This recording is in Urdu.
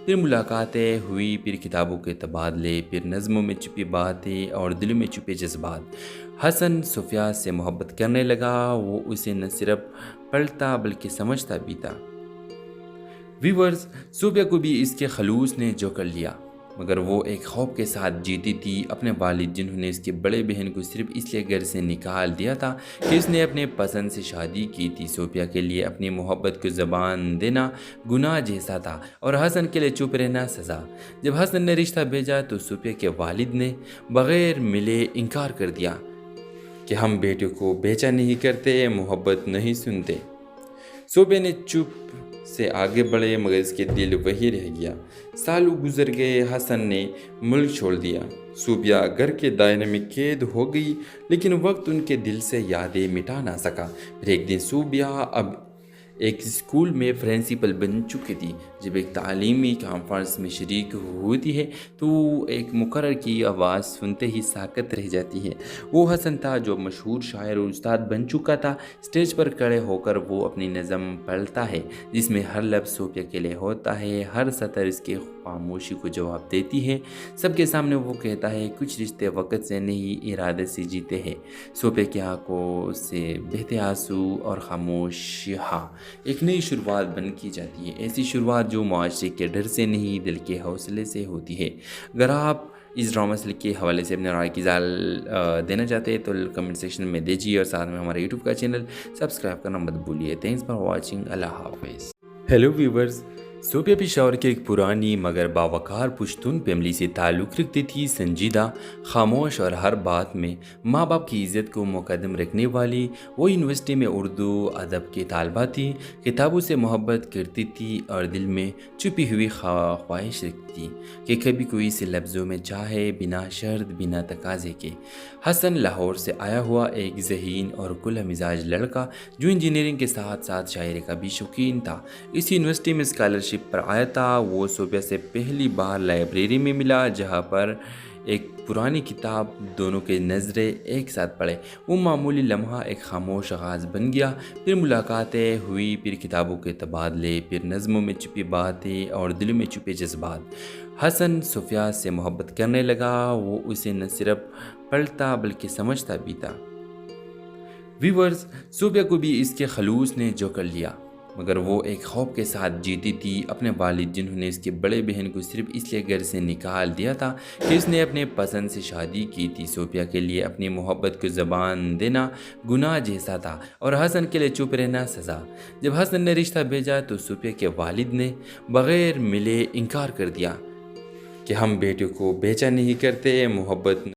پھر ملاقاتیں ہوئی، پھر کتابوں کے تبادلے، پھر نظموں میں چھپی باتیں اور دلوں میں چھپے جذبات۔ حسن صوفیہ سے محبت کرنے لگا، وہ اسے نہ صرف پڑھتا بلکہ سمجھتا بھی تھا۔ ویورز، صوفیہ کو بھی اس کے خلوص نے جو کر لیا، مگر وہ ایک خوف کے ساتھ جیتی تھی، اپنے والد جنہوں نے اس کے بڑے بہن کو صرف اس لیے گھر سے نکال دیا تھا کہ اس نے اپنے پسند سے شادی کی تھی۔ صوفیہ کے لیے اپنی محبت کو زبان دینا گناہ جیسا تھا اور حسن کے لیے چپ رہنا سزا۔ جب حسن نے رشتہ بھیجا تو صوفیہ کے والد نے بغیر ملے انکار کر دیا کہ ہم بیٹے کو بیچا نہیں کرتے، محبت نہیں سنتے۔ صوفیہ نے چپ سے آگے بڑھے مگر اس کے دل وہی رہ گیا۔ سالوں گزر گئے، حسن نے ملک چھوڑ دیا، صوفیہ گھر کے دائرے میں قید ہو گئی، لیکن وقت ان کے دل سے یادیں مٹا نہ سکا۔ پھر ایک دن صوفیہ اب ایک اسکول میں پرنسپل بن چکی تھی۔ جب ایک تعلیمی کانفرنس میں شریک ہوتی ہے تو ایک مقرر کی آواز سنتے ہی ساکت رہ جاتی ہے۔ وہ حسن تھا جو مشہور شاعر اور استاد بن چکا تھا۔ اسٹیج پر کھڑے ہو کر وہ اپنی نظم پڑھتا ہے جس میں ہر لفظ صوفیہ کے لیے ہوتا ہے، ہر سطر اس کی خاموشی کو جواب دیتی ہے۔ سب کے سامنے وہ کہتا ہے، کچھ رشتے وقت سے نہیں ارادے سے جیتے ہیں۔ صوفیہ کی آنکھوں سے بہتے آنسو اور خاموشیاں ایک نئی شروعات بن کی جاتی ہے، ایسی شروعات جو معاشرے کے ڈر سے نہیں دل کے حوصلے سے ہوتی ہے۔ اگر آپ اس ڈرامہ سے کے حوالے سے اپنے رائے کی اظہار دینا چاہتے ہیں تو کمنٹ سیکشن میں دیجیے اور ساتھ میں ہمارے یوٹیوب کا چینل سبسکرائب کرنا مت بھولیے۔ تھینکس فار واچنگ، اللہ حافظ۔ ہیلو ویورز، صوفیہ پشاور کی ایک پرانی مگر باوقار پشتون فیملی سے تعلق رکھتی تھی، سنجیدہ، خاموش اور ہر بات میں ماں باپ کی عزت کو مقدم رکھنے والی۔ وہ یونیورسٹی میں اردو ادب کی طالبہ تھی، کتابوں سے محبت کرتی تھی اور دل میں چھپی ہوئی خواہش رکھتی تھی کہ کبھی کوئی سے لفظوں میں چاہے، بنا شرط، بنا تقاضے کے۔ حسن لاہور سے آیا ہوا ایک ذہین اور کھلا مزاج لڑکا جو انجینئرنگ کے ساتھ ساتھ شاعری کا بھی شوقین تھا، اس یونیورسٹی میں اسکالرشپ پر آیا تھا۔ وہ صوفیہ سے پہلی بار لائبریری میں ملا جہاں پر ایک پرانی کتاب دونوں کے نظریں ایک ساتھ پڑھے۔ وہ معمولی لمحہ ایک خاموش آغاز بن گیا، پھر ملاقاتیں ہوئی، پھر کتابوں کے تبادلے، پھر نظموں میں چھپی باتیں اور دلوں میں چھپے جذبات۔ حسن صوفیہ سے محبت کرنے لگا، وہ اسے نہ صرف پڑھتا بلکہ سمجھتا بھی تھا۔ ویورز، صوفیہ کو بھی اس کے خلوص نے جو کر لیا، مگر وہ ایک خوف کے ساتھ جیتی تھی، اپنے والد جنہوں نے اس کے بڑے بہن کو صرف اس لیے گھر سے نکال دیا تھا کہ اس نے اپنے پسند سے شادی کی تھی۔ صوفیہ کے لیے اپنی محبت کو زبان دینا گناہ جیسا تھا اور حسن کے لیے چپ رہنا سزا۔ جب حسن نے رشتہ بھیجا تو صوفیہ کے والد نے بغیر ملے انکار کر دیا کہ ہم بیٹے کو بیچا نہیں کرتے، محبت